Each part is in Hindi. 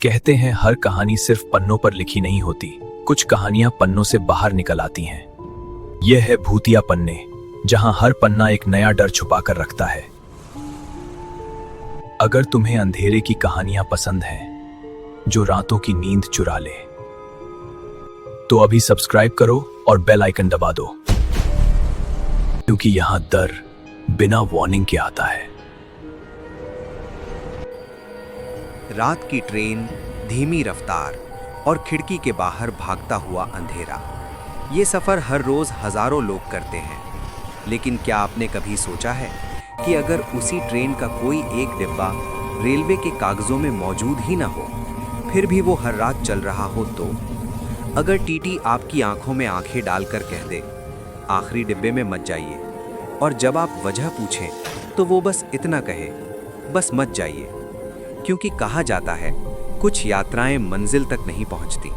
कहते हैं हर कहानी सिर्फ पन्नों पर लिखी नहीं होती, कुछ कहानियां पन्नों से बाहर निकल आती हैं। यह है भूतिया पन्ने, जहां हर पन्ना एक नया डर छुपा कर रखता है। अगर तुम्हें अंधेरे की कहानियां पसंद हैं, जो रातों की नींद चुरा ले, तो अभी सब्सक्राइब करो और बेल आइकन दबा दो, क्योंकि यहां डर बिना वार्निंग के आता है। रात की ट्रेन, धीमी रफ्तार और खिड़की के बाहर भागता हुआ अंधेरा। ये सफ़र हर रोज़ हज़ारों लोग करते हैं, लेकिन क्या आपने कभी सोचा है कि अगर उसी ट्रेन का कोई एक डिब्बा रेलवे के कागज़ों में मौजूद ही ना हो, फिर भी वो हर रात चल रहा हो तो? अगर टीटी आपकी आंखों में आंखें डालकर कह दे, आखिरी डिब्बे में मत जाइए, और जब आप वजह पूछें तो वो बस इतना कहे, बस मत जाइए, क्योंकि कहा जाता है कुछ यात्राएं मंजिल तक नहीं पहुंचती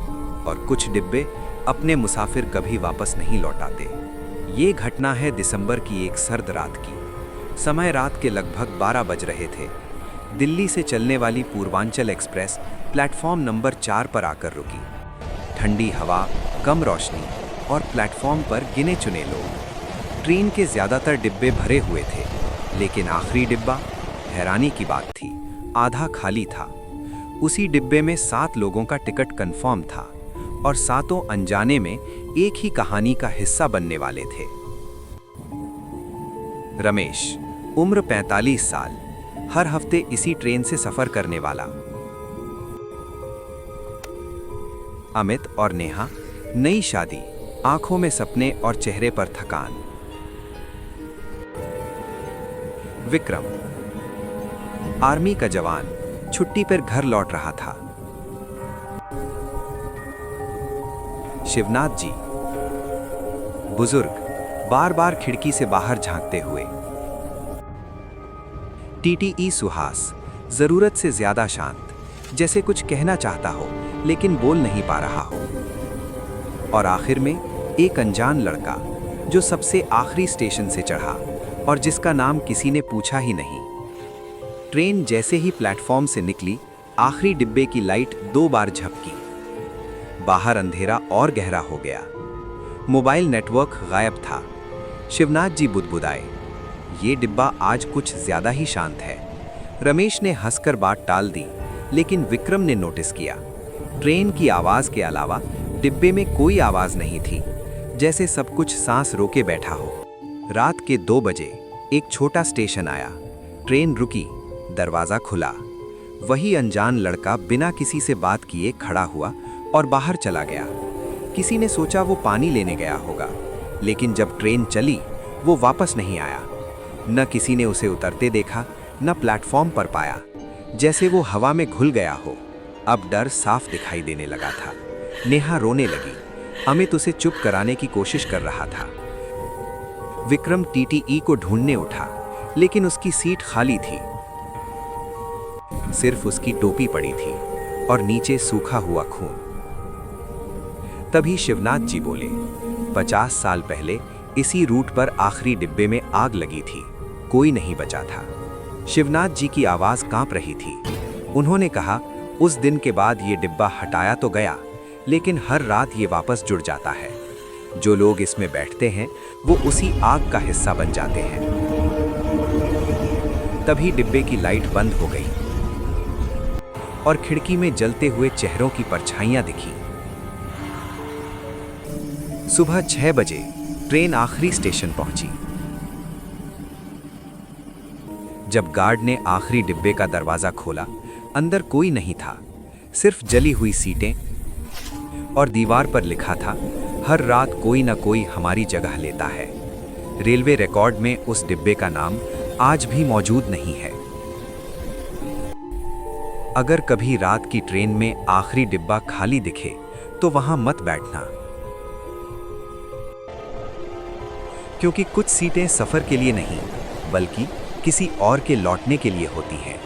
और कुछ डिब्बे अपने मुसाफिर कभी वापस नहीं लौटाते। ये घटना है दिसंबर की एक सर्द रात की। समय रात के लगभग 12 बज रहे थे। दिल्ली से चलने वाली पूर्वांचल एक्सप्रेस प्लेटफॉर्म नंबर 4 पर आकर रुकी। ठंडी हवा, कम रोशनी और प्लेटफॉर्म पर गिने चुने लोग। ट्रेन के ज़्यादातर डिब्बे भरे हुए थे, लेकिन आखिरी डिब्बा, हैरानी की बात थी, आधा खाली था। उसी डिब्बे में 7 लोगों का टिकट कंफर्म था और सातों अनजाने में एक ही कहानी का हिस्सा बनने वाले थे। रमेश, उम्र 45 साल, हर हफ्ते इसी ट्रेन से सफर करने वाला। अमित और नेहा, नई शादी, आंखों में सपने और चेहरे पर थकान। विक्रम, आर्मी का जवान, छुट्टी पर घर लौट रहा था। शिवनाथ जी, बुजुर्ग, बार बार खिड़की से बाहर झांकते हुए। टीटीई सुहास, जरूरत से ज्यादा शांत, जैसे कुछ कहना चाहता हो लेकिन बोल नहीं पा रहा हो। और आखिर में एक अनजान लड़का, जो सबसे आखिरी स्टेशन से चढ़ा और जिसका नाम किसी ने पूछा ही नहीं। ट्रेन जैसे ही प्लेटफॉर्म से निकली, आखिरी डिब्बे की लाइट 2 बार झपकी। बाहर अंधेरा और गहरा हो गया। मोबाइल नेटवर्क गायब था। शिवनाथ जी बुदबुदाए, ये डिब्बा आज कुछ ज्यादा ही शांत है। रमेश ने हंसकर बात टाल दी, लेकिन विक्रम ने नोटिस किया, ट्रेन की आवाज के अलावा डिब्बे में कोई आवाज नहीं थी, जैसे सब कुछ सांस रोके बैठा हो। रात के 2 बजे एक छोटा स्टेशन आया। ट्रेन रुकी, दरवाजा खुला। वही अनजान लड़का बिना किसी से बात किए खड़ा हुआ और बाहर चला गया। किसी ने सोचा वो पानी लेने गया होगा, लेकिन जब ट्रेन चली, वो वापस नहीं आया। न किसी ने उसे उतरते देखा, न प्लेटफॉर्म पर पाया, जैसे वो हवा में घुल गया हो। अब डर साफ दिखाई देने लगा था। नेहा रोने लगी। अमित उसे चुप कराने की कोशिश कर रहा था। विक्रम टीटीई को ढूंढने उठा, लेकिन उसकी सीट खाली थी। सिर्फ उसकी टोपी पड़ी थी और नीचे सूखा हुआ खून। तभी शिवनाथ जी बोले, 50 साल पहले इसी रूट पर आखिरी डिब्बे में आग लगी थी, कोई नहीं बचा था। शिवनाथ जी की आवाज कांप रही थी। उन्होंने कहा, उस दिन के बाद ये डिब्बा हटाया तो गया, लेकिन हर रात ये वापस जुड़ जाता है। जो लोग इसमें बैठते हैं, वो उसी आग का हिस्सा बन जाते हैं। तभी डिब्बे की लाइट बंद हो गई और खिड़की में जलते हुए चेहरों की परछाइयां दिखी। सुबह 6 बजे ट्रेन आखिरी स्टेशन पहुंची। जब गार्ड ने आखिरी डिब्बे का दरवाजा खोला, अंदर कोई नहीं था, सिर्फ जली हुई सीटें, और दीवार पर लिखा था, हर रात कोई ना कोई हमारी जगह लेता है। रेलवे रिकॉर्ड में उस डिब्बे का नाम आज भी मौजूद नहीं है। अगर कभी रात की ट्रेन में आखिरी डिब्बा खाली दिखे, तो वहां मत बैठना, क्योंकि कुछ सीटें सफर के लिए नहीं, बल्कि किसी और के लौटने के लिए होती हैं।